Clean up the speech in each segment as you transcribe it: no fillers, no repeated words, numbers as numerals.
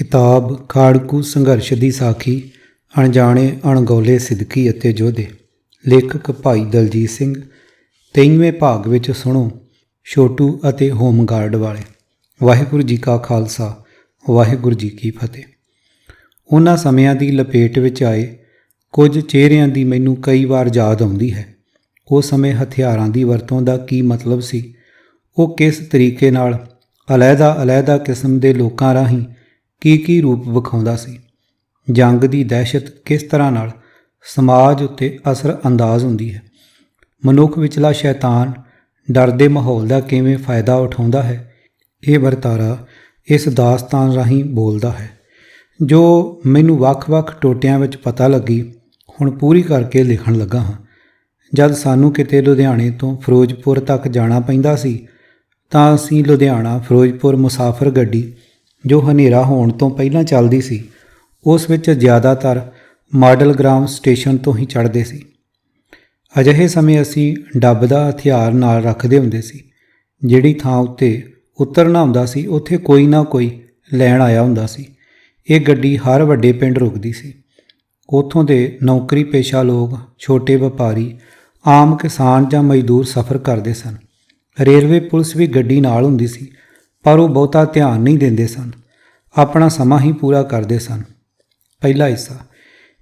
किताब खाड़कू संघर्ष की साखी अणजाणे अणगौले सिदकी ਅਤੇ ਯੋਧੇ। ਲੇਖਕ ਭਾਈ ਦਲਜੀਤ ਸਿੰਘ। 23ਵੇਂ ਭਾਗ ਵਿੱਚ ਸੁਣੋ ਛੋਟੂ ਅਤੇ ਹੋਮਗਾਰਡ ਵਾਲੇ। ਵਾਹਿਗੁਰੂ ਜੀ ਕਾ ਖਾਲਸਾ ਵਾਹਿਗੁਰੂ ਜੀ ਕੀ ਫਤਿਹ। ਉਹਨਾਂ ਸਮਿਆਂ ਦੀ ਲਪੇਟ ਵਿੱਚ ਆਏ ਕੁਝ ਚਿਹਰਿਆਂ ਦੀ ਮੈਨੂੰ ਕਈ ਵਾਰ ਯਾਦ ਆਉਂਦੀ ਹੈ। ਉਸ ਸਮੇਂ ਹਥਿਆਰਾਂ ਦੀ ਵਰਤੋਂ ਦਾ ਕੀ ਮਤਲਬ ਸੀ? ਉਹ ਕਿਸ ਤਰੀਕੇ ਨਾਲ ਅਲੱਗ-ਅਲੱਗ ਕਿਸਮ ਦੇ ਲੋਕਾਂ ਰਾਹੀਂ ਕੀ ਰੂਪ ਵਿਖਾਉਂਦਾ ਸੀ? ਜੰਗ ਦੀ ਦਹਿਸ਼ਤ ਕਿਸ ਤਰ੍ਹਾਂ ਨਾਲ ਸਮਾਜ ਉੱਤੇ ਅਸਰ ਅੰਦਾਜ਼ ਹੁੰਦੀ ਹੈ? ਮਨੁੱਖ ਵਿਚਲਾ ਸ਼ੈਤਾਨ ਡਰ ਦੇ ਮਾਹੌਲ ਦਾ ਕਿਵੇਂ ਫਾਇਦਾ ਉਠਾਉਂਦਾ ਹੈ? ਇਹ ਵਰਤਾਰਾ ਇਸ ਦਾਸਤਾਨ ਰਾਹੀਂ ਬੋਲਦਾ ਹੈ ਜੋ ਮੈਨੂੰ ਵੱਖ-ਵੱਖ ਟੋਟਿਆਂ ਵਿੱਚ ਪਤਾ ਲੱਗੀ। ਹੁਣ ਪੂਰੀ ਕਰਕੇ ਲਿਖਣ ਲੱਗਾ ਹਾਂ। ਜਦ ਸਾਨੂੰ ਕਿਤੇ ਲੁਧਿਆਣੇ ਤੋਂ ਫਿਰੋਜ਼ਪੁਰ ਤੱਕ ਜਾਣਾ ਪੈਂਦਾ ਸੀ ਤਾਂ ਅਸੀਂ ਲੁਧਿਆਣਾ ਫਿਰੋਜ਼ਪੁਰ ਮੁਸਾਫਰ ਗੱਡੀ ਜੋ ਹਨੇਰਾ ਹੋਣ ਤੋਂ ਪਹਿਲਾਂ ਚੱਲਦੀ ਸੀ, ਉਸ ਵਿੱਚ ਜ਼ਿਆਦਾਤਰ ਮਾਡਲ ਗ੍ਰਾਮ ਸਟੇਸ਼ਨ ਤੋਂ ਹੀ ਚੜ੍ਹਦੇ ਸੀ। ਅਜਿਹੇ ਸਮੇਂ ਅਸੀਂ ਡੱਬ ਦਾ ਹਥਿਆਰ ਨਾਲ ਰੱਖਦੇ ਹੁੰਦੇ ਸੀ। ਜਿਹੜੀ ਥਾਂ ਉੱਤੇ ਉਤਰਨਾ ਹੁੰਦਾ ਸੀ ਉੱਥੇ ਕੋਈ ਨਾ ਕੋਈ ਲੈਣ ਆਇਆ ਹੁੰਦਾ ਸੀ। ਇਹ ਗੱਡੀ ਹਰ ਵੱਡੇ ਪਿੰਡ ਰੁਕਦੀ ਸੀ। ਉੱਥੋਂ ਦੇ ਨੌਕਰੀ ਪੇਸ਼ਾ ਲੋਕ, ਛੋਟੇ ਵਪਾਰੀ, ਆਮ ਕਿਸਾਨ ਜਾਂ ਮਜ਼ਦੂਰ ਸਫ਼ਰ ਕਰਦੇ ਸਨ। ਰੇਲਵੇ ਪੁਲਿਸ ਵੀ ਗੱਡੀ ਨਾਲ ਹੁੰਦੀ ਸੀ, ਪਰ ਉਹ ਬਹੁਤਾ ਧਿਆਨ ਨਹੀਂ ਦਿੰਦੇ ਸਨ, ਆਪਣਾ ਸਮਾਂ ਹੀ ਪੂਰਾ ਕਰਦੇ ਸਨ। ਪਹਿਲਾ ਹਿੱਸਾ।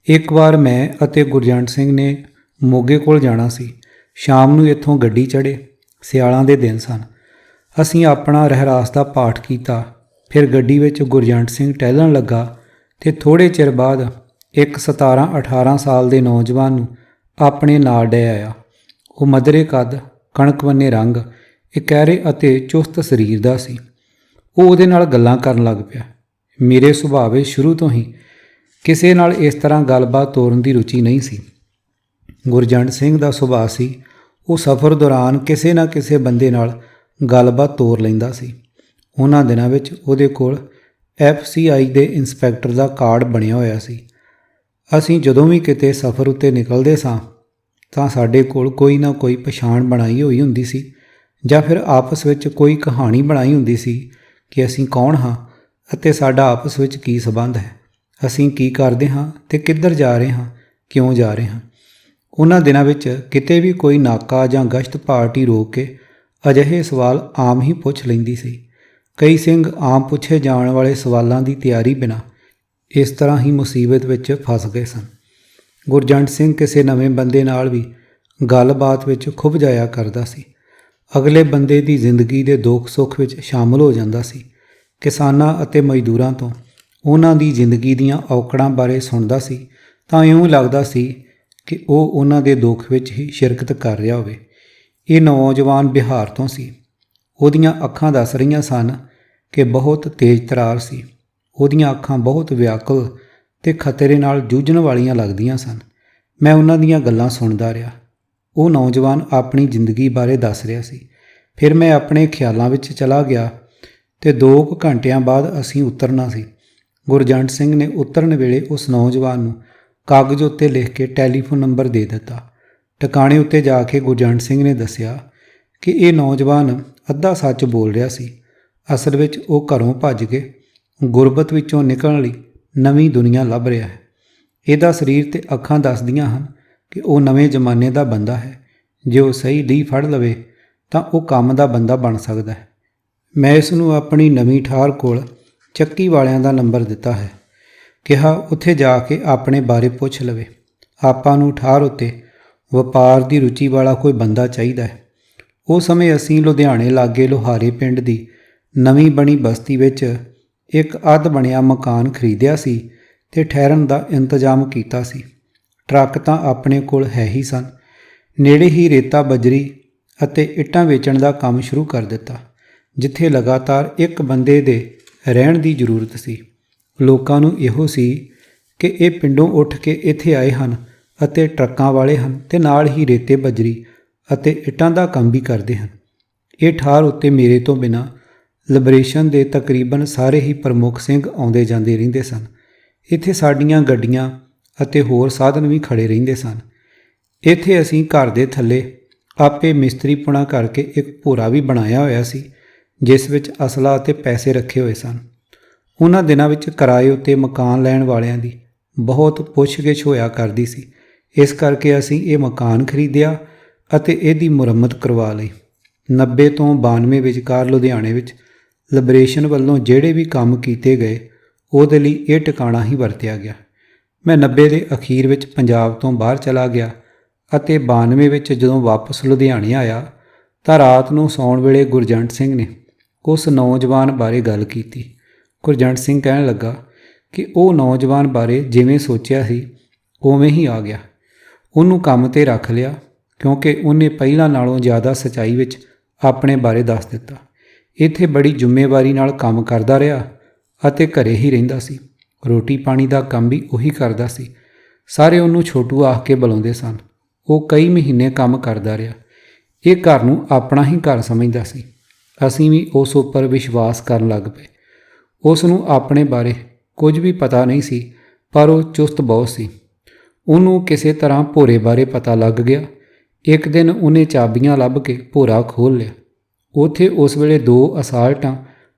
ਇੱਕ ਵਾਰ ਮੈਂ ਅਤੇ ਗੁਰਜੰਟ ਸਿੰਘ ਨੇ ਮੋਗੇ ਕੋਲ ਜਾਣਾ ਸੀ। ਸ਼ਾਮ ਨੂੰ ਇੱਥੋਂ ਗੱਡੀ ਚੜ੍ਹੇ। ਸਿਆਲਾਂ ਦੇ ਦਿਨ ਸਨ। ਅਸੀਂ ਆਪਣਾ ਰਹਿਰਾਸ ਦਾ ਪਾਠ ਕੀਤਾ। ਫਿਰ ਗੱਡੀ ਵਿੱਚ ਗੁਰਜੰਟ ਸਿੰਘ ਟਹਿਲਣ ਲੱਗਾ ਅਤੇ ਥੋੜ੍ਹੇ ਚਿਰ ਬਾਅਦ ਇੱਕ 17-18 ਸਾਲ ਦੇ ਨੌਜਵਾਨ ਨੂੰ ਆਪਣੇ ਨਾਲ ਡਹਿ ਆਇਆ। ਉਹ ਮਧਰੇ ਕੱਦ, ਕਣਕਵੰਨੇ ਰੰਗ, ਇਕਹਿਰੇ ਅਤੇ ਚੁਸਤ ਸਰੀਰ ਦਾ ਸੀ। ਉਹ ਉਹਦੇ ਨਾਲ ਗੱਲਾਂ ਕਰਨ ਲੱਗ ਪਿਆ। ਮੇਰੇ ਸੁਭਾਅ ਵਿੱਚ ਸ਼ੁਰੂ ਤੋਂ ਹੀ ਕਿਸੇ ਨਾਲ ਇਸ ਤਰ੍ਹਾਂ ਗੱਲਬਾਤ ਤੋਰਨ ਦੀ ਰੁਚੀ ਨਹੀਂ ਸੀ। ਗੁਰਜੰਟ ਸਿੰਘ ਦਾ ਸੁਭਾਅ ਸੀ, ਉਹ ਸਫ਼ਰ ਦੌਰਾਨ ਕਿਸੇ ਨਾ ਕਿਸੇ ਬੰਦੇ ਨਾਲ ਗੱਲਬਾਤ ਤੋਰ ਲੈਂਦਾ ਸੀ। ਉਹਨਾਂ ਦਿਨਾਂ ਵਿੱਚ ਉਹਦੇ ਕੋਲ FCI ਦੇ ਇੰਸਪੈਕਟਰ ਦਾ ਕਾਰਡ ਬਣਿਆ ਹੋਇਆ ਸੀ। ਅਸੀਂ ਜਦੋਂ ਵੀ ਕਿਤੇ ਸਫ਼ਰ ਉੱਤੇ ਨਿਕਲਦੇ ਸਾਂ ਤਾਂ ਸਾਡੇ ਕੋਲ ਕੋਈ ਨਾ ਕੋਈ ਪਛਾਣ ਬਣਾਈ ਹੋਈ ਹੁੰਦੀ ਸੀ ਜਾਂ ਫਿਰ ਆਪਸ ਵਿੱਚ ਕੋਈ ਕਹਾਣੀ ਬਣਾਈ ਹੁੰਦੀ ਸੀ ਕਿ ਅਸੀਂ ਕੌਣ ਹਾਂ ਅਤੇ ਸਾਡਾ ਆਪਸ ਵਿੱਚ ਕੀ ਸਬੰਧ ਹੈ, ਅਸੀਂ ਕੀ ਕਰਦੇ ਹਾਂ ਅਤੇ ਕਿੱਧਰ ਜਾ ਰਹੇ ਹਾਂ, ਕਿਉਂ ਜਾ ਰਹੇ ਹਾਂ। ਉਹਨਾਂ ਦਿਨਾਂ ਵਿੱਚ ਕਿਤੇ ਵੀ ਕੋਈ ਨਾਕਾ ਜਾਂ ਗਸ਼ਤ ਪਾਰਟੀ ਰੋਕ ਕੇ ਅਜਿਹੇ ਸਵਾਲ ਆਮ ਹੀ ਪੁੱਛ ਲੈਂਦੀ ਸੀ। ਕਈ ਸਿੰਘ ਆਮ ਪੁੱਛੇ ਜਾਣ ਵਾਲੇ ਸਵਾਲਾਂ ਦੀ ਤਿਆਰੀ ਬਿਨਾਂ ਇਸ ਤਰ੍ਹਾਂ ਹੀ ਮੁਸੀਬਤ ਵਿੱਚ ਫਸ ਗਏ ਸਨ। ਗੁਰਜੰਟ ਸਿੰਘ ਕਿਸੇ ਨਵੇਂ ਬੰਦੇ ਨਾਲ ਵੀ ਗੱਲਬਾਤ ਵਿੱਚ ਖੁੱਭ ਜਾਇਆ ਕਰਦਾ ਸੀ। ਅਗਲੇ ਬੰਦੇ ਦੀ ਜ਼ਿੰਦਗੀ ਦੇ ਦੁੱਖ ਸੁੱਖ ਵਿੱਚ ਸ਼ਾਮਲ ਹੋ ਜਾਂਦਾ ਸੀ। ਕਿਸਾਨਾਂ ਅਤੇ ਮਜ਼ਦੂਰਾਂ ਤੋਂ ਉਹਨਾਂ ਦੀ ਜ਼ਿੰਦਗੀ ਦੀਆਂ ਔਕੜਾਂ ਬਾਰੇ ਸੁਣਦਾ ਸੀ ਤਾਂ ਇਉਂ ਲੱਗਦਾ ਸੀ ਕਿ ਉਹ ਉਹਨਾਂ ਦੇ ਦੁੱਖ ਵਿੱਚ ਹੀ ਸ਼ਿਰਕਤ ਕਰ ਰਿਹਾ ਹੋਵੇ। ਇਹ ਨੌਜਵਾਨ ਬਿਹਾਰ ਤੋਂ ਸੀ। ਉਹਦੀਆਂ ਅੱਖਾਂ ਦੱਸ ਰਹੀਆਂ ਸਨ ਕਿ ਬਹੁਤ ਤੇਜ਼ ਤਰਾਰ ਸੀ। ਉਹਦੀਆਂ ਅੱਖਾਂ ਬਹੁਤ ਵਿਆਕੁਲ ਅਤੇ ਖਤਰੇ ਨਾਲ ਜੂਝਣ ਵਾਲੀਆਂ ਲੱਗਦੀਆਂ ਸਨ। ਮੈਂ ਉਹਨਾਂ ਦੀਆਂ ਗੱਲਾਂ ਸੁਣਦਾ ਰਿਹਾ। ਉਹ ਨੌਜਵਾਨ ਆਪਣੀ ਜ਼ਿੰਦਗੀ ਬਾਰੇ ਦੱਸ ਰਿਹਾ ਸੀ। ਫਿਰ ਮੈਂ ਆਪਣੇ ਖਿਆਲਾਂ ਵਿੱਚ ਚਲਾ ਗਿਆ ਅਤੇ 2 ਘੰਟਿਆਂ ਬਾਅਦ ਅਸੀਂ ਉਤਰਨਾ ਸੀ। ਗੁਰਜੰਟ ਸਿੰਘ ਨੇ ਉਤਰਨ ਵੇਲੇ ਉਸ ਨੌਜਵਾਨ ਨੂੰ ਕਾਗਜ਼ ਉੱਤੇ ਲਿਖ ਕੇ ਟੈਲੀਫੋਨ ਨੰਬਰ ਦੇ ਦਿੱਤਾ। ਟਿਕਾਣੇ ਉੱਤੇ ਜਾ ਕੇ ਗੁਰਜੰਟ ਸਿੰਘ ਨੇ ਦੱਸਿਆ ਕਿ ਇਹ ਨੌਜਵਾਨ ਅੱਧਾ ਸੱਚ ਬੋਲ ਰਿਹਾ ਸੀ। ਅਸਲ ਵਿੱਚ ਉਹ ਘਰੋਂ ਭੱਜ ਕੇ ਗੁਰਬਤ ਵਿੱਚੋਂ ਨਿਕਲਣ ਲਈ ਨਵੀਂ ਦੁਨੀਆ ਲੱਭ ਰਿਹਾ ਹੈ। ਇਹਦਾ ਸਰੀਰ ਅਤੇ ਅੱਖਾਂ ਦੱਸਦੀਆਂ ਹਨ ਕਿ ਉਹ ਨਵੇਂ ਜ਼ਮਾਨੇ ਦਾ ਬੰਦਾ ਹੈ। ਜੇ ਉਹ ਸਹੀ ਲੀਹ ਫੜ ਲਵੇ ਤਾਂ ਉਹ ਕੰਮ ਦਾ ਬੰਦਾ ਬਣ ਸਕਦਾ ਹੈ। ਮੈਂ ਇਸ ਨੂੰ ਆਪਣੀ ਨਵੀਂ ਠਾਰ ਕੋਲ ਚੱਕੀ ਵਾਲਿਆਂ ਦਾ ਨੰਬਰ ਦਿੱਤਾ ਹੈ। ਕਿਹਾ ਉੱਥੇ ਜਾ ਕੇ ਆਪਣੇ ਬਾਰੇ ਪੁੱਛ ਲਵੇ। ਆਪਾਂ ਨੂੰ ਠਾਰ ਉੱਤੇ ਵਪਾਰ ਦੀ ਰੁਚੀ ਵਾਲਾ ਕੋਈ ਬੰਦਾ ਚਾਹੀਦਾ ਹੈ। ਉਸ ਸਮੇਂ ਅਸੀਂ ਲੁਧਿਆਣੇ ਲਾਗੇ ਲੋਹਾਰੇ ਪਿੰਡ ਦੀ ਨਵੀਂ ਬਣੀ ਬਸਤੀ ਵਿੱਚ ਇੱਕ ਅੱਧ ਬਣਿਆ ਮਕਾਨ ਖਰੀਦਿਆ ਸੀ ਅਤੇ ਠਹਿਰਨ ਦਾ ਇੰਤਜ਼ਾਮ ਕੀਤਾ ਸੀ। ਟਰੱਕ ਤਾਂ ਆਪਣੇ ਕੋਲ ਹੈ ਹੀ ਸਨ। ਨੇੜੇ ਹੀ ਰੇਤਾ ਬਜਰੀ ਅਤੇ ਇੱਟਾਂ ਵੇਚਣ ਦਾ ਕੰਮ ਸ਼ੁਰੂ ਕਰ ਦਿੱਤਾ, ਜਿੱਥੇ ਲਗਾਤਾਰ ਇੱਕ ਬੰਦੇ ਦੇ ਰਹਿਣ ਦੀ ਜ਼ਰੂਰਤ ਸੀ। ਲੋਕਾਂ ਨੂੰ ਇਹੋ ਸੀ ਕਿ ਇਹ ਪਿੰਡੋਂ ਉੱਠ ਕੇ ਇੱਥੇ ਆਏ ਹਨ ਅਤੇ ਟਰੱਕਾਂ ਵਾਲੇ ਹਨ ਅਤੇ ਨਾਲ ਹੀ ਰੇਤੇ ਬਜਰੀ ਅਤੇ ਇੱਟਾਂ ਦਾ ਕੰਮ ਵੀ ਕਰਦੇ ਹਨ। ਇਹ ਠਾਰ ਉੱਤੇ ਮੇਰੇ ਤੋਂ ਬਿਨਾਂ ਲਿਬਰੇਸ਼ਨ ਦੇ ਤਕਰੀਬਨ ਸਾਰੇ ਹੀ ਪ੍ਰਮੁੱਖ ਸਿੰਘ ਆਉਂਦੇ ਜਾਂਦੇ ਰਹਿੰਦੇ ਸਨ। ਇੱਥੇ ਸਾਡੀਆਂ ਗੱਡੀਆਂ ਅਤੇ ਹੋਰ ਸਾਧਨ ਵੀ ਖੜ੍ਹੇ ਰਹਿੰਦੇ ਸਨ। ਇੱਥੇ ਅਸੀਂ ਘਰ ਦੇ ਥੱਲੇ ਆਪੇ ਮਿਸਤਰੀ ਪੁਣਾ ਕਰਕੇ ਇੱਕ ਭੋਰਾ ਵੀ ਬਣਾਇਆ ਹੋਇਆ ਸੀ ਜਿਸ ਵਿੱਚ ਅਸਲਾ ਅਤੇ ਪੈਸੇ ਰੱਖੇ ਹੋਏ ਸਨ। ਉਹਨਾਂ ਦਿਨਾਂ ਵਿੱਚ ਕਿਰਾਏ ਉੱਤੇ ਮਕਾਨ ਲੈਣ ਵਾਲਿਆਂ ਦੀ ਬਹੁਤ ਪੁੱਛਗਿੱਛ ਹੋਇਆ ਕਰਦੀ ਸੀ। ਇਸ ਕਰਕੇ ਅਸੀਂ ਇਹ ਮਕਾਨ ਖਰੀਦਿਆ ਅਤੇ ਇਹਦੀ ਮੁਰੰਮਤ ਕਰਵਾ ਲਈ। 90 ਤੋਂ 92 ਵਿਚਕਾਰ ਲੁਧਿਆਣੇ ਵਿੱਚ ਲਿਬਰੇਸ਼ਨ ਵੱਲੋਂ ਜਿਹੜੇ ਵੀ ਕੰਮ ਕੀਤੇ ਗਏ ਉਹਦੇ ਲਈ ਇਹ ਟਿਕਾਣਾ ਹੀ ਵਰਤਿਆ ਗਿਆ। ਮੈਂ 90 ਦੇ ਅਖੀਰ ਵਿੱਚ ਪੰਜਾਬ ਤੋਂ ਬਾਹਰ ਚਲਾ ਗਿਆ ਅਤੇ 92 ਵਿੱਚ ਜਦੋਂ ਵਾਪਸ ਲੁਧਿਆਣੇ ਆਇਆ ਤਾਂ ਰਾਤ ਨੂੰ ਸੌਣ ਵੇਲੇ ਗੁਰਜੰਟ ਸਿੰਘ ਨੇ ਉਸ ਨੌਜਵਾਨ ਬਾਰੇ ਗੱਲ ਕੀਤੀ। ਗੁਰਜੰਟ ਸਿੰਘ ਕਹਿਣ ਲੱਗਾ ਕਿ ਉਹ ਨੌਜਵਾਨ ਬਾਰੇ ਜਿਵੇਂ ਸੋਚਿਆ ਸੀ ਉਵੇਂ ਹੀ ਆ ਗਿਆ। ਉਹਨੂੰ ਕੰਮ 'ਤੇ ਰੱਖ ਲਿਆ ਕਿਉਂਕਿ ਉਹਨੇ ਪਹਿਲਾਂ ਨਾਲੋਂ ਜ਼ਿਆਦਾ ਸੱਚਾਈ ਵਿੱਚ ਆਪਣੇ ਬਾਰੇ ਦੱਸ ਦਿੱਤਾ। ਇੱਥੇ ਬੜੀ ਜ਼ਿੰਮੇਵਾਰੀ ਨਾਲ ਕੰਮ ਕਰਦਾ ਰਿਹਾ ਅਤੇ ਘਰੇ ਹੀ ਰਹਿੰਦਾ ਸੀ। ਰੋਟੀ ਪਾਣੀ ਦਾ ਕੰਮ ਵੀ ਉਹੀ ਕਰਦਾ ਸੀ। ਸਾਰੇ ਉਹਨੂੰ ਛੋਟੂ ਆਖ ਕੇ ਬੁਲਾਉਂਦੇ ਸਨ। ਉਹ ਕਈ ਮਹੀਨੇ ਕੰਮ ਕਰਦਾ ਰਿਹਾ। ਇਹ ਘਰ ਨੂੰ ਆਪਣਾ ਹੀ ਘਰ ਸਮਝਦਾ ਸੀ। ਅਸੀਂ ਵੀ ਉਸ ਉੱਪਰ ਵਿਸ਼ਵਾਸ ਕਰਨ ਲੱਗ ਪਏ। ਉਸ ਨੂੰ ਆਪਣੇ ਬਾਰੇ ਕੁਝ ਵੀ ਪਤਾ ਨਹੀਂ ਸੀ, ਪਰ ਉਹ ਚੁਸਤ ਬਹੁਤ ਸੀ। ਉਹਨੂੰ ਕਿਸੇ ਤਰ੍ਹਾਂ ਭੋਰੇ ਬਾਰੇ ਪਤਾ ਲੱਗ ਗਿਆ। ਇੱਕ ਦਿਨ ਉਹਨੇ ਚਾਬੀਆਂ ਲੱਭ ਕੇ ਭੋਰਾ ਖੋਲ੍ਹ ਲਿਆ। ਉੱਥੇ ਉਸ ਵੇਲੇ 2 ਅਸਾਲਟਾਂ,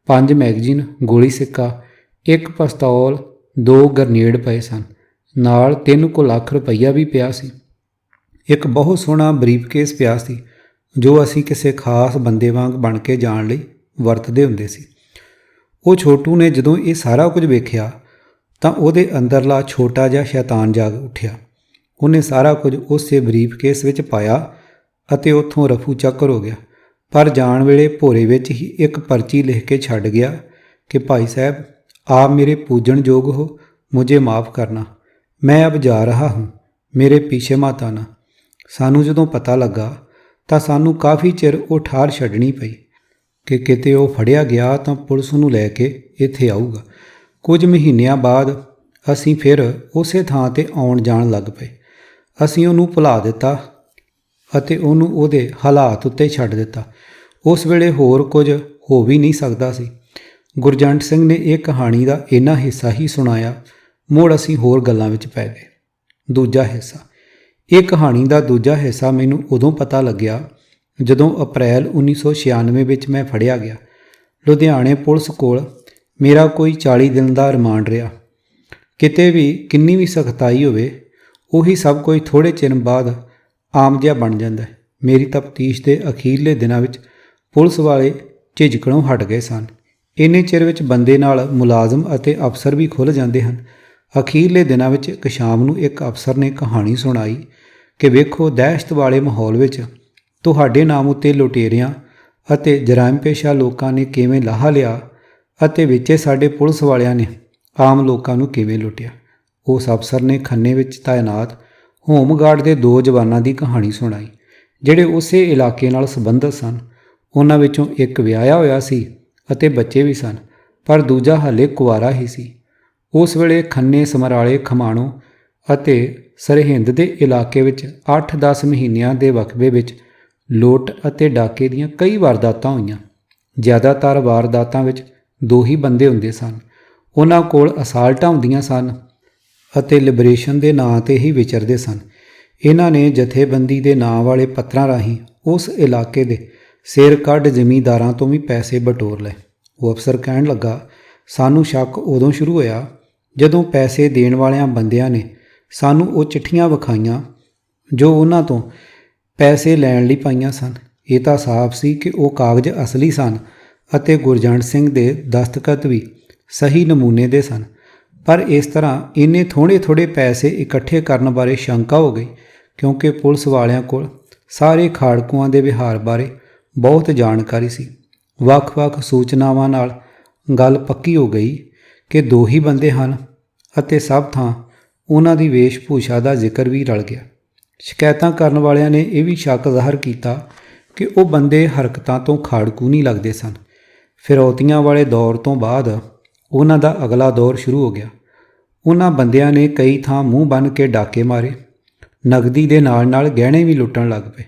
5 ਮੈਗਜ਼ੀਨ, ਗੋਲੀ ਸਿੱਕਾ, 1 ਪਿਸਤੌਲ, 2 ਗਰਨੇਡ ਪਏ ਸਨ। ਨਾਲ 3 ਕੁ ਲੱਖ ਰੁਪਈਆ ਵੀ ਪਿਆ ਸੀ। ਇੱਕ ਬਹੁਤ ਸੋਹਣਾ ਬਰੀਫਕੇਸ ਪਿਆ ਸੀ ਜੋ ਅਸੀਂ ਕਿਸੇ ਖਾਸ ਬੰਦੇ ਵਾਂਗ ਬਣ ਕੇ ਜਾਣ ਲਈ ਵਰਤਦੇ ਹੁੰਦੇ ਸੀ। ਉਹ ਛੋਟੂ ਨੇ ਜਦੋਂ ਇਹ ਸਾਰਾ ਕੁਝ ਵੇਖਿਆ ਤਾਂ ਉਹਦੇ ਅੰਦਰਲਾ ਛੋਟਾ ਜਿਹਾ ਸ਼ੈਤਾਨ ਜਾਗ ਉੱਠਿਆ। ਉਹਨੇ ਸਾਰਾ ਕੁਝ ਉਸੇ ਬਰੀਫਕੇਸ ਵਿੱਚ ਪਾਇਆ ਅਤੇ ਉੱਥੋਂ ਰਫੂ ਚੱਕਰ ਹੋ ਗਿਆ। ਪਰ ਜਾਣ ਵੇਲੇ ਭੋਰੇ ਵਿੱਚ ਹੀ ਇੱਕ ਪਰਚੀ ਲਿਖ ਕੇ ਛੱਡ ਗਿਆ ਕਿ ਭਾਈ ਸਾਹਿਬ, आप मेरे पूजन योग हो, मुझे माफ़ करना, मैं अब जा रहा हूँ, मेरे पीछे मत आना। सानू जदों पता लगा ਤਾਂ ਸਾਨੂੰ ਕਾਫੀ ਚਿਰ ਉਹ ਠਾਰ ਛੱਡਣੀ ਪਈ ਕਿ ਕਿਤੇ ਉਹ ਫੜਿਆ ਗਿਆ ਤਾਂ ਪੁਲਿਸ ਨੂੰ ਲੈ ਕੇ ਇੱਥੇ ਆਊਗਾ। ਕੁਝ ਮਹੀਨਿਆਂ ਬਾਅਦ ਅਸੀਂ ਫਿਰ ਉਸੇ ਥਾਂ 'ਤੇ ਆਉਣ ਜਾਣ ਲੱਗ ਪਏ। ਅਸੀਂ ਉਹਨੂੰ ਭੁਲਾ ਦਿੱਤਾ ਅਤੇ ਉਹਨੂੰ ਉਹਦੇ ਹਾਲਾਤ ਉੱਤੇ ਛੱਡ ਦਿੱਤਾ। ਉਸ ਵੇਲੇ ਹੋਰ ਕੁਝ ਹੋ ਵੀ ਨਹੀਂ ਸਕਦਾ ਸੀ। ਗੁਰਜੰਟ ਸਿੰਘ ਨੇ ਇਹ ਕਹਾਣੀ ਦਾ ਇੰਨਾ ਹਿੱਸਾ ਹੀ ਸੁਣਾਇਆ। ਮੁੜ ਅਸੀਂ ਹੋਰ ਗੱਲਾਂ ਵਿੱਚ ਪੈ ਗਏ। ਦੂਜਾ ਹਿੱਸਾ। ਇਹ ਕਹਾਣੀ ਦਾ ਦੂਜਾ ਹਿੱਸਾ ਮੈਨੂੰ ਉਦੋਂ ਪਤਾ ਲੱਗਿਆ ਜਦੋਂ ਅਪ੍ਰੈਲ 1996 ਵਿੱਚ ਮੈਂ ਫੜਿਆ ਗਿਆ। ਲੁਧਿਆਣੇ ਪੁਲਿਸ ਕੋਲ ਮੇਰਾ ਕੋਈ 40 ਦਿਨ ਦਾ ਰਿਮਾਂਡ ਰਿਹਾ। ਕਿਤੇ ਵੀ ਕਿੰਨੀ ਵੀ ਸਖਤਾਈ ਹੋਵੇ, ਉਹੀ ਸਭ ਕੁਝ ਥੋੜ੍ਹੇ ਚਿਰ ਬਾਅਦ ਆਮ ਜਿਹਾ ਬਣ ਜਾਂਦਾ। ਮੇਰੀ ਤਫਤੀਸ਼ ਦੇ ਅਖੀਰਲੇ ਦਿਨਾਂ ਵਿੱਚ ਪੁਲਿਸ ਵਾਲੇ ਝਿਜਕਣੋਂ ਹਟ ਗਏ ਸਨ। ਇੰਨੇ ਚਿਰ ਵਿੱਚ ਬੰਦੇ ਨਾਲ ਮੁਲਾਜ਼ਮ ਅਤੇ ਅਫਸਰ ਵੀ ਖੁੱਲ੍ਹ ਜਾਂਦੇ ਹਨ। ਅਖੀਰਲੇ ਦਿਨਾਂ ਵਿੱਚ ਇੱਕ ਸ਼ਾਮ ਨੂੰ ਇੱਕ ਅਫਸਰ ਨੇ ਕਹਾਣੀ ਸੁਣਾਈ ਕਿ ਵੇਖੋ, ਦਹਿਸ਼ਤ ਵਾਲੇ ਮਾਹੌਲ ਵਿੱਚ ਤੁਹਾਡੇ ਨਾਮ ਉੱਤੇ ਲੁਟੇਰਿਆਂ ਅਤੇ ਜਰਾਇਮ ਪੇਸ਼ਾ ਲੋਕਾਂ ਨੇ ਕਿਵੇਂ ਲਾਹਾ ਲਿਆ ਅਤੇ ਵਿੱਚੇ ਸਾਡੇ ਪੁਲਿਸ ਵਾਲਿਆਂ ਨੇ ਆਮ ਲੋਕਾਂ ਨੂੰ ਕਿਵੇਂ ਲੁੱਟਿਆ। ਉਸ ਅਫਸਰ ਨੇ ਖੰਨੇ ਵਿੱਚ ਤਾਇਨਾਤ ਹੋਮਗਾਰਡ ਦੇ 2 ਜਵਾਨਾਂ ਦੀ ਕਹਾਣੀ ਸੁਣਾਈ ਜਿਹੜੇ ਉਸੇ ਇਲਾਕੇ ਨਾਲ ਸੰਬੰਧਿਤ ਸਨ। ਉਹਨਾਂ ਵਿੱਚੋਂ ਇੱਕ ਵਿਆਹਿਆ ਹੋਇਆ ਸੀ ਅਤੇ ਬੱਚੇ ਵੀ ਸਨ, ਪਰ ਦੂਜਾ ਹਾਲੇ ਕੁਆਰਾ ਹੀ ਸੀ। ਉਸ ਵੇਲੇ ਖੰਨੇ, ਸਮਰਾਲੇ, ਖਮਾਣੋਂ ਅਤੇ ਸਰਹਿੰਦ ਦੇ ਇਲਾਕੇ ਵਿੱਚ 8-10 ਮਹੀਨਿਆਂ ਦੇ ਵਕਫੇ ਵਿੱਚ ਲੁੱਟ ਅਤੇ ਡਾਕੇ ਦੀਆਂ ਕਈ ਵਾਰਦਾਤਾਂ ਹੋਈਆਂ। ਜ਼ਿਆਦਾਤਰ ਵਾਰਦਾਤਾਂ ਵਿੱਚ 2 ਹੀ ਬੰਦੇ ਹੁੰਦੇ ਸਨ। ਉਹਨਾਂ ਕੋਲ ਅਸਾਲਟਾਂ ਹੁੰਦੀਆਂ ਸਨ ਅਤੇ ਲਿਬਰੇਸ਼ਨ ਦੇ ਨਾਂ 'ਤੇ ਹੀ ਵਿਚਰਦੇ ਸਨ। ਇਹਨਾਂ ਨੇ ਜਥੇਬੰਦੀ ਦੇ ਨਾਂ ਵਾਲੇ ਪੱਤਰਾਂ ਰਾਹੀਂ ਉਸ ਇਲਾਕੇ ਦੇ ਸਿਰ ਕੱਢ ਜ਼ਿਮੀਂਦਾਰਾਂ ਤੋਂ ਵੀ ਪੈਸੇ ਬਟੋਰ ਲਏ। ਉਹ ਅਫਸਰ ਕਹਿਣ ਲੱਗਾ, ਸਾਨੂੰ ਸ਼ੱਕ ਉਦੋਂ ਸ਼ੁਰੂ ਹੋਇਆ ਜਦੋਂ ਪੈਸੇ ਦੇਣ ਵਾਲਿਆਂ ਬੰਦਿਆਂ ਨੇ ਸਾਨੂੰ ਉਹ ਚਿੱਠੀਆਂ ਵਿਖਾਈਆਂ ਜੋ ਉਹਨਾਂ ਤੋਂ ਪੈਸੇ ਲੈਣ ਲਈ ਪਾਈਆਂ ਸਨ। ਇਹ ਤਾਂ ਸਾਫ਼ ਸੀ ਕਿ ਉਹ ਕਾਗਜ਼ ਅਸਲੀ ਸਨ ਅਤੇ ਗੁਰਜੰਟ ਸਿੰਘ ਦੇ ਦਸਤਖਤ ਵੀ ਸਹੀ ਨਮੂਨੇ ਦੇ ਸਨ। ਪਰ ਇਸ ਤਰ੍ਹਾਂ ਇੰਨੇ ਥੋੜ੍ਹੇ ਪੈਸੇ ਇਕੱਠੇ ਕਰਨ ਬਾਰੇ ਸ਼ੰਕਾ ਹੋ ਗਈ ਕਿਉਂਕਿ ਪੁਲਿਸ ਵਾਲਿਆਂ ਕੋਲ ਸਾਰੇ ਖਾੜਕੂਆਂ ਦੇ ਵਿਹਾਰ ਬਾਰੇ ਬਹੁਤ ਜਾਣਕਾਰੀ ਸੀ। ਵੱਖ-ਵੱਖ ਸੂਚਨਾਵਾਂ ਨਾਲ ਗੱਲ ਪੱਕੀ ਹੋ ਗਈ ਕਿ 2 ਹੀ ਬੰਦੇ ਹਨ ਅਤੇ ਸਭ ਥਾਂ ਉਹਨਾਂ ਦੀ ਵੇਸ਼-ਭੂਸ਼ਾ ਦਾ ਜ਼ਿਕਰ ਵੀ ਰਲ ਗਿਆ। ਸ਼ਿਕਾਇਤਾਂ ਕਰਨ ਵਾਲਿਆਂ ਨੇ ਇਹ ਵੀ ਸ਼ੱਕ ਜ਼ਾਹਰ ਕੀਤਾ ਕਿ ਉਹ ਬੰਦੇ ਹਰਕਤਾਂ ਤੋਂ ਖਾੜਕੂ ਨਹੀਂ ਲੱਗਦੇ ਸਨ। ਫਿਰੌਤੀਆਂ ਵਾਲੇ ਦੌਰ ਤੋਂ ਬਾਅਦ ਉਹਨਾਂ ਦਾ ਅਗਲਾ ਦੌਰ ਸ਼ੁਰੂ ਹੋ ਗਿਆ। ਉਹਨਾਂ ਬੰਦਿਆਂ ਨੇ ਕਈ ਥਾਂ ਮੂੰਹ ਬੰਨ੍ਹ ਕੇ ਡਾਕੇ ਮਾਰੇ, ਨਗਦੀ ਦੇ ਨਾਲ ਗਹਿਣੇ ਵੀ ਲੁੱਟਣ ਲੱਗ ਪਏ।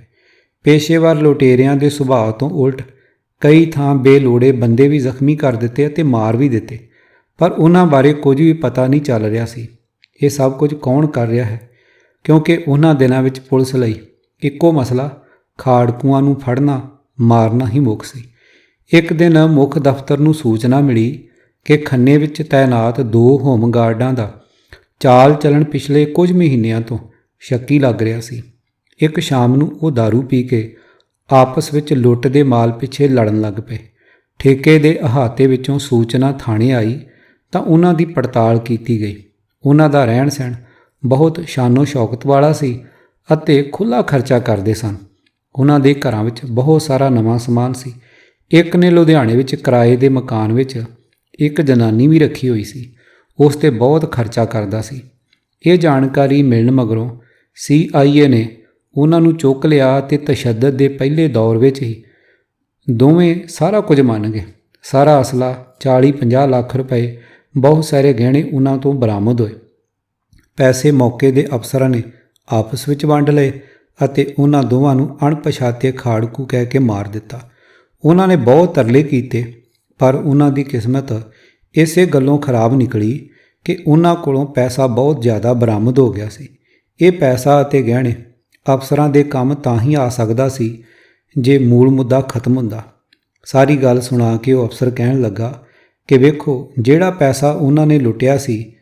ਪੇਸ਼ੇਵਰ ਲੁਟੇਰਿਆਂ ਦੇ ਸੁਭਾਅ ਤੋਂ ਉਲਟ ਕਈ ਥਾਂ ਬੇਲੋੜੇ ਬੰਦੇ ਵੀ ਜ਼ਖਮੀ ਕਰ ਦਿੱਤੇ ਅਤੇ ਮਾਰ ਵੀ ਦਿੱਤੇ, ਪਰ ਉਹਨਾਂ ਬਾਰੇ ਕੁਝ ਵੀ ਪਤਾ ਨਹੀਂ ਚੱਲ ਰਿਹਾ ਸੀ। ਇਹ ਸਭ ਕੁਝ ਕੌਣ ਕਰ ਰਿਹਾ ਹੈ? ਕਿਉਂਕਿ ਉਹਨਾਂ ਦਿਨਾਂ ਵਿੱਚ ਪੁਲਿਸ ਲਈ ਇੱਕੋ ਮਸਲਾ ਖਾੜਕੂਆਂ ਨੂੰ ਫੜਨਾ, ਮਾਰਨਾ ਹੀ ਮੁੱਖ ਸੀ। ਇੱਕ ਦਿਨ ਮੁੱਖ ਦਫ਼ਤਰ ਨੂੰ ਸੂਚਨਾ ਮਿਲੀ ਕਿ ਖੰਨੇ ਵਿੱਚ ਤੈਨਾਤ 2 ਹੋਮਗਾਰਡਾਂ ਦਾ ਚਾਲ ਚੱਲਣ ਪਿਛਲੇ ਕੁਝ ਮਹੀਨਿਆਂ ਤੋਂ ਸ਼ੱਕੀ ਲੱਗ ਰਿਹਾ ਸੀ। ਇੱਕ ਸ਼ਾਮ ਨੂੰ ਉਹ ਦਾਰੂ ਪੀ ਕੇ ਆਪਸ ਵਿੱਚ ਲੁੱਟ ਦੇ ਮਾਲ ਪਿੱਛੇ ਲੜਨ ਲੱਗ ਪਏ। ਠੇਕੇ ਦੇ ਅਹਾਤੇ ਵਿੱਚੋਂ ਸੂਚਨਾ ਥਾਣੇ ਆਈ ਤਾਂ ਉਹਨਾਂ ਦੀ ਪੜਤਾਲ ਕੀਤੀ ਗਈ। ਉਹਨਾਂ ਦਾ ਰਹਿਣ ਸਹਿਣ ਬਹੁਤ ਸ਼ਾਨੋ ਸ਼ੌਕਤ ਵਾਲਾ ਸੀ ਅਤੇ ਖੁੱਲ੍ਹਾ ਖਰਚਾ ਕਰਦੇ ਸਨ। ਉਹਨਾਂ ਦੇ ਘਰਾਂ ਵਿੱਚ ਬਹੁਤ ਸਾਰਾ ਨਵਾਂ ਸਮਾਨ ਸੀ। ਇੱਕ ਨੇ ਲੁਧਿਆਣੇ ਵਿੱਚ ਕਿਰਾਏ ਦੇ ਮਕਾਨ ਵਿੱਚ ਇੱਕ ਜਨਾਨੀ ਵੀ ਰੱਖੀ ਹੋਈ ਸੀ। ਉਸ 'ਤੇ ਬਹੁਤ ਖਰਚਾ ਕਰਦਾ ਸੀ। ਇਹ ਜਾਣਕਾਰੀ ਮਿਲਣ ਮਗਰੋਂ CIA ਨੇ ਉਹਨਾਂ ਨੂੰ ਚੁੱਕ ਲਿਆ ਅਤੇ ਤਸ਼ੱਦਦ ਦੇ ਪਹਿਲੇ ਦੌਰ ਵਿੱਚ ਹੀ ਦੋਵੇਂ ਸਾਰਾ ਕੁਝ ਮੰਨ ਗਏ। ਸਾਰਾ ਅਸਲਾ 40-50 ਲੱਖ ਰੁਪਏ, ਬਹੁਤ ਸਾਰੇ ਗਹਿਣੇ ਉਹਨਾਂ ਤੋਂ ਬਰਾਮਦ ਹੋਏ। ਪੈਸੇ ਮੌਕੇ ਦੇ ਅਫਸਰਾਂ ਨੇ ਆਪਸ ਵਿੱਚ ਵੰਡ ਲਏ ਅਤੇ ਉਹਨਾਂ ਦੋਵਾਂ ਨੂੰ ਅਣਪਛਾਤੇ ਖਾੜਕੂ ਕਹਿ ਕੇ ਮਾਰ ਦਿੱਤਾ। ਉਹਨਾਂ ਨੇ ਬਹੁਤ ਤਰਲੇ ਕੀਤੇ ਪਰ ਉਹਨਾਂ ਦੀ ਕਿਸਮਤ ਇਸੇ ਗੱਲੋਂ ਖਰਾਬ ਨਿਕਲੀ ਕਿ ਉਹਨਾਂ ਕੋਲੋਂ ਪੈਸਾ ਬਹੁਤ ਜ਼ਿਆਦਾ ਬਰਾਮਦ ਹੋ ਗਿਆ ਸੀ। ਇਹ ਪੈਸਾ ਅਤੇ ਗਹਿਣੇ ਅਫਸਰਾਂ ਦੇ ਕੰਮ ਤਾਂ ਹੀ ਆ ਸਕਦਾ ਸੀ ਜੇ ਮੂਲ ਮੁੱਦਾ ਖਤਮ ਹੁੰਦਾ। ਸਾਰੀ ਗੱਲ ਸੁਣਾ ਕੇ ਉਹ ਅਫਸਰ ਕਹਿਣ ਲੱਗਾ ਕਿ ਵੇਖੋ, ਜਿਹੜਾ ਪੈਸਾ ਉਹਨਾਂ ਨੇ ਲੁੱਟਿਆ ਸੀ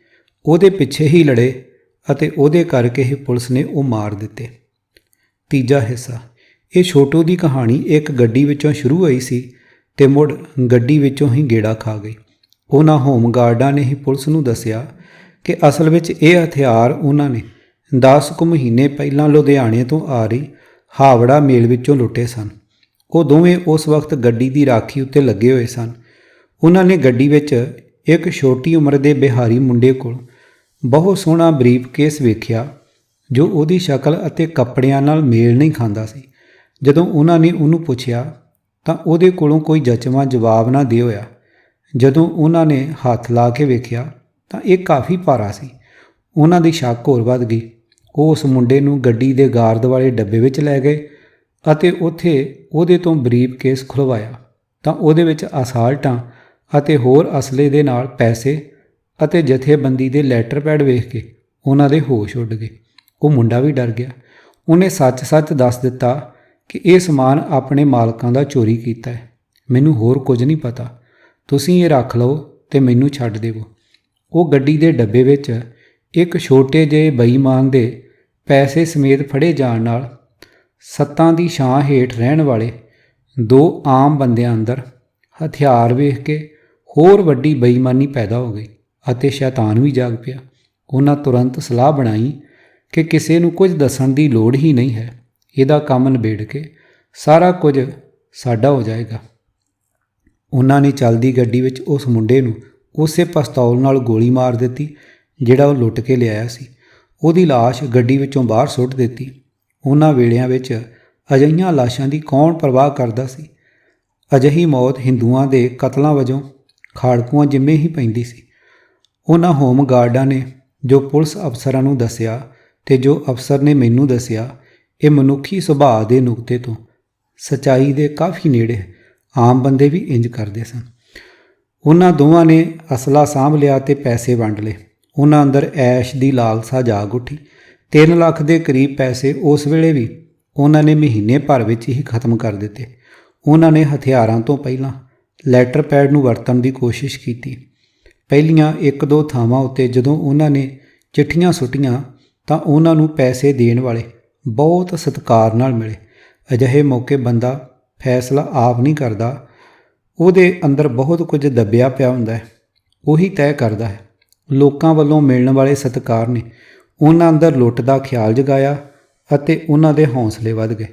ਉਹਦੇ ਪਿੱਛੇ ਹੀ ਲੜੇ ਅਤੇ ਉਹਦੇ ਕਰਕੇ ਹੀ ਪੁਲਿਸ ਨੇ ਉਹ ਮਾਰ ਦਿੱਤੇ। ਤੀਜਾ ਹਿੱਸਾ। ਇਹ ਛੋਟੂ ਦੀ ਕਹਾਣੀ ਇੱਕ ਗੱਡੀ ਵਿੱਚੋਂ ਸ਼ੁਰੂ ਹੋਈ ਸੀ ਤੇ ਮੁੜ ਗੱਡੀ ਵਿੱਚੋਂ ਹੀ ਗੇੜਾ ਖਾ ਗਈ। ਉਹਨਾਂ ਹੋਮਗਾਰਡਾਂ ਨੇ ਹੀ ਪੁਲਿਸ ਨੂੰ ਦੱਸਿਆ ਕਿ ਅਸਲ ਵਿੱਚ ਇਹ ਹਥਿਆਰ ਉਹਨਾਂ ਨੇ 10 ਕੁ ਮਹੀਨੇ ਪਹਿਲਾਂ ਲੁਧਿਆਣੇ ਤੋਂ ਆ ਰਹੀ ਹਾਵੜਾ ਮੇਲ ਵਿੱਚੋਂ ਲੁੱਟੇ ਸਨ। ਉਹ ਦੋਵੇਂ ਉਸ ਵਕਤ ਗੱਡੀ ਦੀ ਰਾਖੀ ਉੱਤੇ ਲੱਗੇ ਹੋਏ ਸਨ। ਉਹਨਾਂ ਨੇ ਗੱਡੀ ਵਿੱਚ ਇੱਕ ਛੋਟੀ ਉਮਰ ਦੇ ਬਿਹਾਰੀ ਮੁੰਡੇ ਕੋਲ ਬਹੁਤ ਸੋਹਣਾ ਬਰੀਫ ਕੇਸ ਵੇਖਿਆ ਜੋ ਉਹਦੀ ਸ਼ਕਲ ਅਤੇ ਕੱਪੜਿਆਂ ਨਾਲ ਮੇਲ ਨਹੀਂ ਖਾਂਦਾ ਸੀ। ਜਦੋਂ ਉਹਨਾਂ ਨੇ ਉਹਨੂੰ ਪੁੱਛਿਆ ਤਾਂ ਉਹਦੇ ਕੋਲੋਂ ਕੋਈ ਜਚਵਾਂ ਜਵਾਬ ਨਾ ਦੇ ਹੋਇਆ। ਜਦੋਂ ਉਹਨਾਂ ਨੇ ਹੱਥ ਲਾ ਕੇ ਵੇਖਿਆ ਤਾਂ ਇਹ ਕਾਫੀ ਭਾਰਾ ਸੀ। ਉਹਨਾਂ ਦੀ ਸ਼ੱਕ ਹੋਰ ਵੱਧ ਗਈ। ਉਹ ਉਸ ਮੁੰਡੇ ਨੂੰ ਗੱਡੀ ਦੇ ਗਾਰਦ ਵਾਲੇ ਡੱਬੇ ਵਿੱਚ ਲੈ ਗਏ ਅਤੇ ਉੱਥੇ ਉਹਦੇ ਤੋਂ ਬਰੀਫ ਕੇਸ ਖੁਲਵਾਇਆ ਤਾਂ ਉਹਦੇ ਵਿੱਚ ਅਸਾਲਟਾਂ ਅਤੇ ਹੋਰ ਅਸਲੇ ਦੇ ਨਾਲ ਪੈਸੇ ਅਤੇ ਜਥੇਬੰਦੀ ਦੇ ਲੈਟਰ ਪੈਡ ਵੇਖ ਕੇ ਉਹਨਾਂ ਦੇ ਹੋਸ਼ ਉੱਡ ਗਏ। ਉਹ ਮੁੰਡਾ ਵੀ ਡਰ ਗਿਆ। ਉਹਨੇ ਸੱਚ-ਸੱਚ ਦੱਸ ਦਿੱਤਾ ਕਿ ਇਹ ਸਮਾਨ ਆਪਣੇ ਮਾਲਕਾਂ ਦਾ ਚੋਰੀ ਕੀਤਾ ਹੈ। ਮੈਨੂੰ ਹੋਰ ਕੁਝ ਨਹੀਂ ਪਤਾ, ਤੁਸੀਂ ਇਹ ਰੱਖ ਲਓ ਤੇ ਮੈਨੂੰ ਛੱਡ ਦੇਵੋ। ਉਹ ਗੱਡੀ ਦੇ ਡੱਬੇ ਵਿੱਚ ਇੱਕ ਛੋਟੇ ਜਿਹੇ ਬੇਈਮਾਨ ਦੇ ਪੈਸੇ ਸਮੇਤ ਫੜੇ ਜਾਣ ਨਾਲ ਸੱਤਾਂ ਦੀ ਛਾਂ ਹੇਠ ਰਹਿਣ ਵਾਲੇ 2 ਆਮ ਬੰਦਿਆਂ ਅੰਦਰ ਹਥਿਆਰ ਵੇਖ ਕੇ ਹੋਰ ਵੱਡੀ ਬੇਈਮਾਨੀ ਪੈਦਾ ਹੋ ਗਈ ਅਤੇ ਸ਼ੈਤਾਨ ਵੀ ਜਾਗ ਪਿਆ। ਉਹਨਾਂ ਤੁਰੰਤ ਸਲਾਹ ਬਣਾਈ ਕਿ ਕਿਸੇ ਨੂੰ ਕੁਝ ਦੱਸਣ ਦੀ ਲੋੜ ਹੀ ਨਹੀਂ ਹੈ, ਇਹਦਾ ਕੰਮ ਨਿਬੇੜ ਕੇ ਸਾਰਾ ਕੁਝ ਸਾਡਾ ਹੋ ਜਾਏਗਾ। ਉਹਨਾਂ ਨੇ ਚੱਲਦੀ ਗੱਡੀ ਵਿੱਚ ਉਸ ਮੁੰਡੇ ਨੂੰ ਉਸੇ ਪਿਸਤੌਲ ਨਾਲ ਗੋਲੀ ਮਾਰ ਦਿੱਤੀ ਜਿਹੜਾ ਉਹ ਲੁੱਟ ਕੇ ਲਿਆਇਆ ਸੀ। ਉਹਦੀ ਲਾਸ਼ ਗੱਡੀ ਵਿੱਚੋਂ ਬਾਹਰ ਸੁੱਟ ਦਿੱਤੀ। ਉਹਨਾਂ ਵੇਲਿਆਂ ਵਿੱਚ ਅਜਿਹੀਆਂ ਲਾਸ਼ਾਂ ਦੀ ਕੌਣ ਪਰਵਾਹ ਕਰਦਾ ਸੀ। ਅਜਿਹੀ ਮੌਤ ਹਿੰਦੂਆਂ ਦੇ ਕਤਲਾਂ ਵਜੋਂ ਖਾੜਕੂਆਂ ਜਿੰਮੇ ਹੀ ਪੈਂਦੀ ਸੀ। ਉਹਨਾਂ ਹੋਮਗਾਰਡਾਂ ਨੇ ਜੋ ਪੁਲਿਸ ਅਫਸਰਾਂ ਨੂੰ ਦੱਸਿਆ ਤੇ ਜੋ ਅਫਸਰ ਨੇ ਮੈਨੂੰ ਦੱਸਿਆ, ਇਹ ਮਨੁੱਖੀ ਸੁਭਾਅ ਦੇ ਨੁਕਤੇ ਤੋਂ ਸੱਚਾਈ ਦੇ ਕਾਫੀ ਨੇੜੇ। ਆਮ ਬੰਦੇ ਵੀ ਇੰਜ ਕਰਦੇ ਸਨ। ਉਹਨਾਂ ਦੋਵਾਂ ਨੇ ਅਸਲਾ ਸਾਂਭ ਲਿਆ ਤੇ ਪੈਸੇ ਵੰਡ ਲਏ। ਉਹਨਾਂ ਅੰਦਰ ਐਸ਼ ਦੀ ਲਾਲਸਾ ਜਾਗ ਉੱਠੀ। 3 ਲੱਖ ਦੇ ਕਰੀਬ ਪੈਸੇ ਉਸ ਵੇਲੇ ਵੀ ਉਹਨਾਂ ਨੇ ਮਹੀਨੇ ਭਰ ਵਿੱਚ ਹੀ ਖਤਮ ਕਰ ਦਿੱਤੇ। ਉਹਨਾਂ ਨੇ ਹਥਿਆਰਾਂ ਤੋਂ ਪਹਿਲਾਂ ਲੈਟਰ ਪੈਡ ਨੂੰ ਵਰਤਣ ਦੀ ਕੋਸ਼ਿਸ਼ ਕੀਤੀ। ਪਹਿਲੀਆਂ 1-2 ਥਾਵਾਂ ਉੱਤੇ ਜਦੋਂ ਉਹਨਾਂ ਨੇ ਚਿੱਠੀਆਂ ਸੁੱਟੀਆਂ ਤਾਂ ਉਹਨਾਂ ਨੂੰ ਪੈਸੇ ਦੇਣ ਵਾਲੇ ਬਹੁਤ ਸਤਿਕਾਰ ਨਾਲ ਮਿਲੇ। ਅਜਿਹੇ ਮੌਕੇ ਬੰਦਾ ਫੈਸਲਾ ਆਪ ਨਹੀਂ ਕਰਦਾ, ਉਹਦੇ ਅੰਦਰ ਬਹੁਤ ਕੁਝ ਦੱਬਿਆ ਪਿਆ ਹੁੰਦਾ ਹੈ, ਉਹੀ ਤੈਅ ਕਰਦਾ ਹੈ। ਲੋਕਾਂ ਵੱਲੋਂ ਮਿਲਣ ਵਾਲੇ ਸਤਿਕਾਰ ਨੇ ਉਹਨਾਂ ਅੰਦਰ ਲੁੱਟ ਦਾ ਖਿਆਲ ਜਗਾਇਆ ਅਤੇ ਉਹਨਾਂ ਦੇ ਹੌਸਲੇ ਵੱਧ ਗਏ।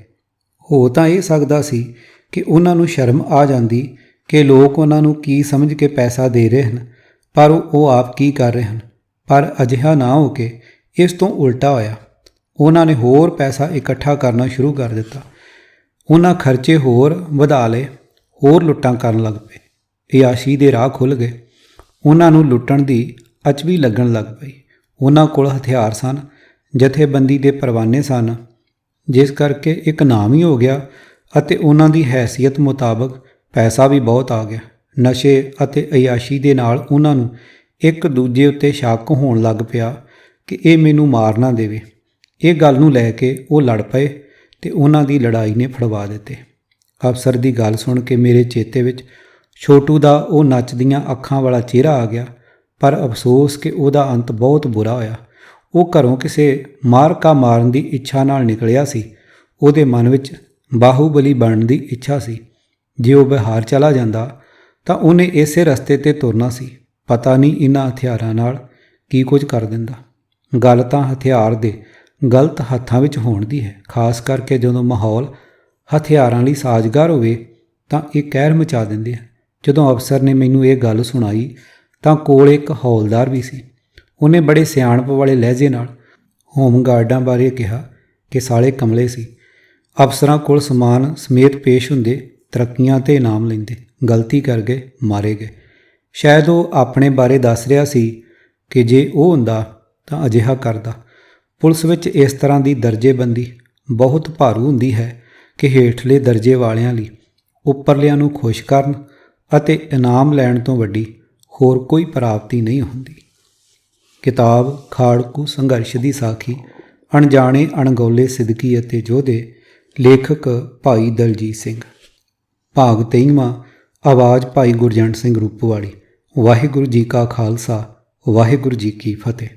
ਹੋ ਤਾਂ ਇਹ ਸਕਦਾ ਸੀ ਕਿ ਉਹਨਾਂ ਨੂੰ ਸ਼ਰਮ ਆ ਜਾਂਦੀ ਕਿ ਲੋਕ ਉਹਨਾਂ ਨੂੰ ਕੀ ਸਮਝ ਕੇ ਪੈਸਾ ਦੇ ਰਹੇ ਹਨ, ਪਰ ਉਹ ਆਪ ਕੀ ਕਰ ਰਹੇ ਹਨ। ਪਰ ਅਜਿਹਾ ਨਾ ਹੋ ਕੇ ਇਸ ਤੋਂ ਉਲਟਾ ਹੋਇਆ। ਉਹਨਾਂ ਨੇ ਹੋਰ ਪੈਸਾ ਇਕੱਠਾ ਕਰਨਾ ਸ਼ੁਰੂ ਕਰ ਦਿੱਤਾ। ਉਹਨਾਂ ਖਰਚੇ ਹੋਰ ਵਧਾ ਲਏ, ਹੋਰ ਲੁੱਟਾਂ ਕਰਨ ਲੱਗ ਪਏ। ਇਯਾਸ਼ੀ ਦੇ ਰਾਹ ਖੁੱਲ੍ਹ ਗਏ। ਉਹਨਾਂ ਨੂੰ ਲੁੱਟਣ ਦੀ ਅਚਬੀ ਲੱਗਣ ਲੱਗ ਪਈ। ਉਹਨਾਂ ਕੋਲ ਹਥਿਆਰ ਸਨ, ਜਥੇਬੰਦੀ ਦੇ ਪਰਵਾਨੇ ਸਨ, ਜਿਸ ਕਰਕੇ ਇੱਕ ਨਾਮ ਹੀ ਹੋ ਗਿਆ ਅਤੇ ਉਹਨਾਂ ਦੀ ਹੈਸੀਅਤ ਮੁਤਾਬਕ ਪੈਸਾ ਵੀ ਬਹੁਤ ਆ ਗਿਆ। ਨਸ਼ੇ ਅਤੇ ਅਯਾਸ਼ੀ ਦੇ ਨਾਲ ਉਹਨਾਂ ਨੂੰ ਇੱਕ ਦੂਜੇ ਉੱਤੇ ਸ਼ੱਕ ਹੋਣ ਲੱਗ ਪਿਆ ਕਿ ਇਹ ਮੈਨੂੰ ਮਾਰ ਨਾ ਦੇਵੇ। ਇਹ ਗੱਲ ਨੂੰ ਲੈ ਕੇ ਉਹ ਲੜ ਪਏ ਤੇ ਉਹਨਾਂ ਦੀ ਲੜਾਈ ਨੇ ਫੜਵਾ ਦਿੱਤੇ। ਅਫਸਰ ਦੀ ਗੱਲ ਸੁਣ ਕੇ ਮੇਰੇ ਚੇਤੇ ਵਿੱਚ ਛੋਟੂ ਦਾ ਉਹ ਨੱਚਦੀਆਂ ਅੱਖਾਂ ਵਾਲਾ ਚਿਹਰਾ ਆ ਗਿਆ, ਪਰ ਅਫਸੋਸ ਕਿ ਉਹਦਾ ਅੰਤ ਬਹੁਤ ਬੁਰਾ ਹੋਇਆ। ਉਹ ਘਰੋਂ ਕਿਸੇ ਮਾਰਕਾ ਮਾਰਨ ਦੀ ਇੱਛਾ ਨਾਲ ਨਿਕਲਿਆ ਸੀ। ਉਹਦੇ ਮਨ ਵਿੱਚ ਬਾਹੂਬਲੀ ਬਣਨ ਦੀ ਇੱਛਾ ਸੀ। ਜੇ ਉਹ ਬਿਹਾਰ ਚਲਾ ਜਾਂਦਾ ਤਾਂ ਉਹਨੇ ਇਸੇ ਰਸਤੇ 'ਤੇ ਤੁਰਨਾ ਸੀ। ਪਤਾ ਨਹੀਂ ਇਹਨਾਂ ਹਥਿਆਰਾਂ ਨਾਲ ਕੀ ਕੁਝ ਕਰ ਦਿੰਦਾ। ਗੱਲ ਤਾਂ ਹਥਿਆਰ ਦੇ ਗਲਤ ਹੱਥਾਂ ਵਿੱਚ ਹੋਣ ਦੀ ਹੈ, ਖਾਸ ਕਰਕੇ ਜਦੋਂ ਮਾਹੌਲ ਹਥਿਆਰਾਂ ਲਈ ਸਾਜ਼ਗਾਰ ਹੋਵੇ ਤਾਂ ਇਹ ਕਹਿਰ ਮਚਾ ਦਿੰਦੇ ਆ। ਜਦੋਂ ਅਫਸਰ ਨੇ ਮੈਨੂੰ ਇਹ ਗੱਲ ਸੁਣਾਈ ਤਾਂ ਕੋਲ ਇੱਕ ਹੌਲਦਾਰ ਵੀ ਸੀ। ਉਹਨੇ ਬੜੇ ਸਿਆਣਪ ਵਾਲੇ ਲਹਿਜੇ ਨਾਲ ਹੋਮਗਾਰਡਾਂ ਬਾਰੇ ਕਿਹਾ ਕਿ ਸਾਲੇ ਕਮਲੇ ਸੀ। ਅਫਸਰਾਂ ਕੋਲ ਸਮਾਨ ਸਮੇਤ ਪੇਸ਼ ਹੁੰਦੇ, ਤਰੱਕੀਆਂ ਤੇ ਇਨਾਮ ਲੈਂਦੇ, ਗਲਤੀ ਕਰ ਗਏ ਮਾਰੇ ਗਏ। ਸ਼ਾਇਦ ਉਹ ਆਪਣੇ ਬਾਰੇ ਦੱਸ ਰਿਹਾ ਸੀ ਕਿ ਜੇ ਉਹ ਹੁੰਦਾ ਤਾਂ ਅਜਿਹਾ ਕਰਦਾ। ਪੁਲਿਸ ਵਿੱਚ ਇਸ ਤਰ੍ਹਾਂ ਦੀ ਦਰਜੇਬੰਦੀ ਬਹੁਤ ਭਾਰੂ ਹੁੰਦੀ ਹੈ ਕਿ ਹੇਠਲੇ ਦਰਜੇ ਵਾਲਿਆਂ ਲਈ ਉੱਪਰਲਿਆਂ ਨੂੰ ਖੁਸ਼ ਕਰਨ ਅਤੇ ਇਨਾਮ ਲੈਣ ਤੋਂ ਵੱਡੀ ਹੋਰ ਕੋਈ ਪ੍ਰਾਪਤੀ ਨਹੀਂ ਹੁੰਦੀ। ਕਿਤਾਬ ਖਾੜਕੂ ਸੰਘਰਸ਼ ਦੀ ਸਾਖੀ, ਅਣਜਾਣੇ ਅਣਗੌਲੇ ਸਿਦਕੀ ਅਤੇ ਯੋਧੇ, ਲੇਖਕ ਭਾਈ ਦਲਜੀਤ ਸਿੰਘ। ਭਾਗ 23ਵਾਂ। ਆਵਾਜ਼ ਭਾਈ ਗੁਰਜੰਟ ਸਿੰਘ ਰੂਪਵਾਲੀ। ਵਾਹਿਗੁਰੂ ਜੀ ਕਾ ਖਾਲਸਾ, ਵਾਹਿਗੁਰੂ ਜੀ ਕੀ ਫਤਿਹ।